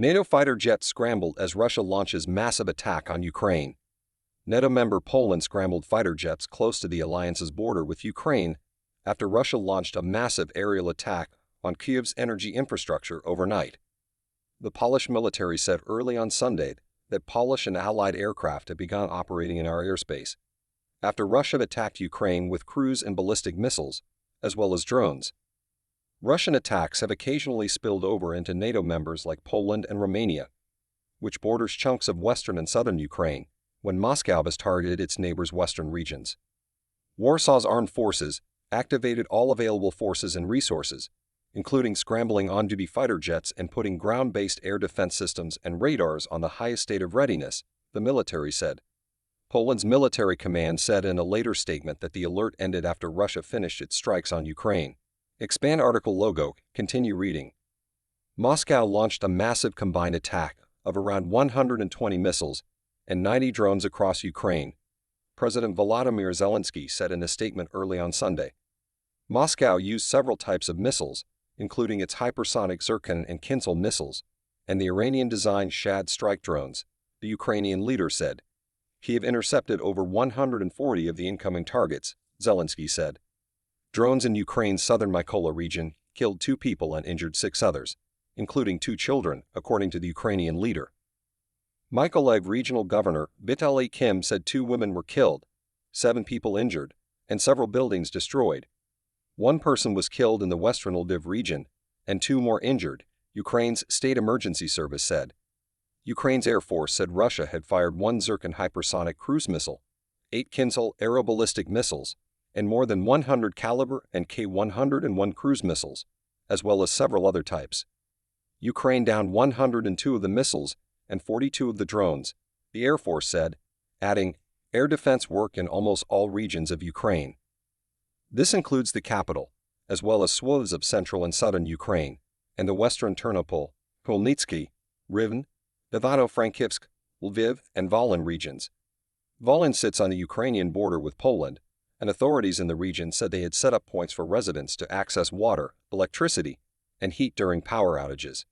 NATO fighter jets scrambled as Russia launches massive attack on Ukraine. NATO member Poland scrambled fighter jets close to the alliance's border with Ukraine after Russia launched a massive aerial attack on Kyiv's energy infrastructure overnight. The Polish military said early on Sunday that Polish and Allied aircraft had begun operating in our airspace after Russia attacked Ukraine with cruise and ballistic missiles, as well as drones. Russian attacks have occasionally spilled over into NATO members like Poland and Romania, which borders chunks of western and southern Ukraine, when Moscow has targeted its neighbors' western regions. Warsaw's armed forces activated all available forces and resources, including scrambling on-duty fighter jets and putting ground-based air defense systems and radars on the highest state of readiness, the military said. Poland's military command said in a later statement that the alert ended after Russia finished its strikes on Ukraine. Expand article logo, continue reading. Moscow launched a massive combined attack of around 120 missiles and 90 drones across Ukraine, President Volodymyr Zelensky said in a statement early on Sunday. Moscow used several types of missiles, including its hypersonic Zircon and Kinzhal missiles, and the Iranian-designed Shad strike drones, the Ukrainian leader said. Kyiv intercepted over 140 of the incoming targets, Zelensky said. Drones in Ukraine's southern Mykolaiv region killed 2 people and injured 6 others, including 2 children, according to the Ukrainian leader. Mykolaiv Regional Governor Vitaly Kim said 2 women were killed, 7 people injured, and several buildings destroyed. 1 person was killed in the western Lviv region, and 2 more injured, Ukraine's state emergency service said. Ukraine's Air Force said Russia had fired 1 Zircon hypersonic cruise missile, 8 Kinzhal aeroballistic missiles, and more than 100 Caliber and K-101 cruise missiles, as well as several other types. Ukraine downed 102 of the missiles and 42 of the drones, the Air Force said, adding, air defense work in almost all regions of Ukraine. This includes the capital, as well as swaths of central and southern Ukraine, and the western Ternopil, Khmelnytsky, Rivne, Ivano-Frankivsk, Lviv, and Volyn regions. Volyn sits on the Ukrainian border with Poland, and authorities in the region said they had set up points for residents to access water, electricity, and heat during power outages.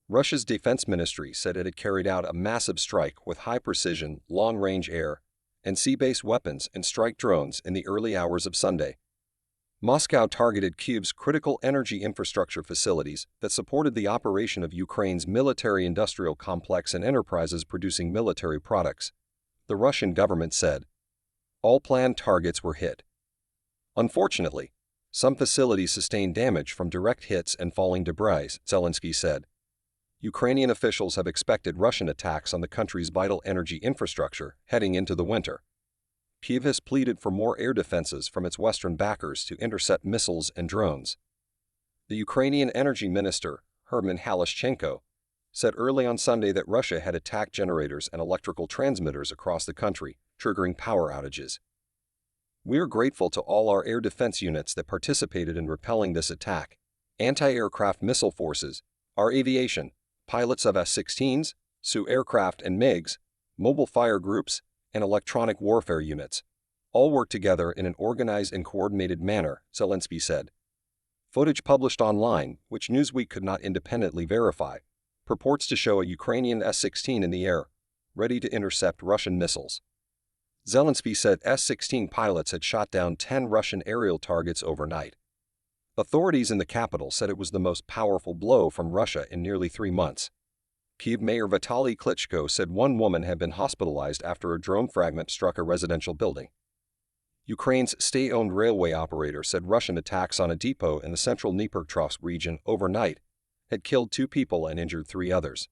Russia's defense ministry said it had carried out a massive strike with high-precision, long-range air and sea-based weapons and strike drones in the early hours of Sunday. Moscow targeted Kyiv's critical energy infrastructure facilities that supported the operation of Ukraine's military-industrial complex and enterprises producing military products, the Russian government said. All planned targets were hit. Unfortunately, some facilities sustained damage from direct hits and falling debris, Zelensky said. Ukrainian officials have expected Russian attacks on the country's vital energy infrastructure heading into the winter. Kyiv has pleaded for more air defenses from its western backers to intercept missiles and drones. The Ukrainian energy minister, Herman Halashchenko, said early on Sunday that Russia had attacked generators and electrical transmitters across the country, triggering power outages. We are grateful to all our air defense units that participated in repelling this attack, anti-aircraft missile forces, our aviation, pilots of S-16s, Su aircraft and MiGs, mobile fire groups, and electronic warfare units. All work together in an organized and coordinated manner, Zelensky said. Footage published online, which Newsweek could not independently verify, purports to show a Ukrainian S-16 in the air, ready to intercept Russian missiles. Zelensky said S-16 pilots had shot down 10 Russian aerial targets overnight. Authorities in the capital said it was the most powerful blow from Russia in nearly 3 months. Kyiv Mayor Vitaly Klitschko said 1 woman had been hospitalized after a drone fragment struck a residential building. Ukraine's state-owned railway operator said Russian attacks on a depot in the central Dnipropetrovsk region overnight had killed 2 people and injured 3 others.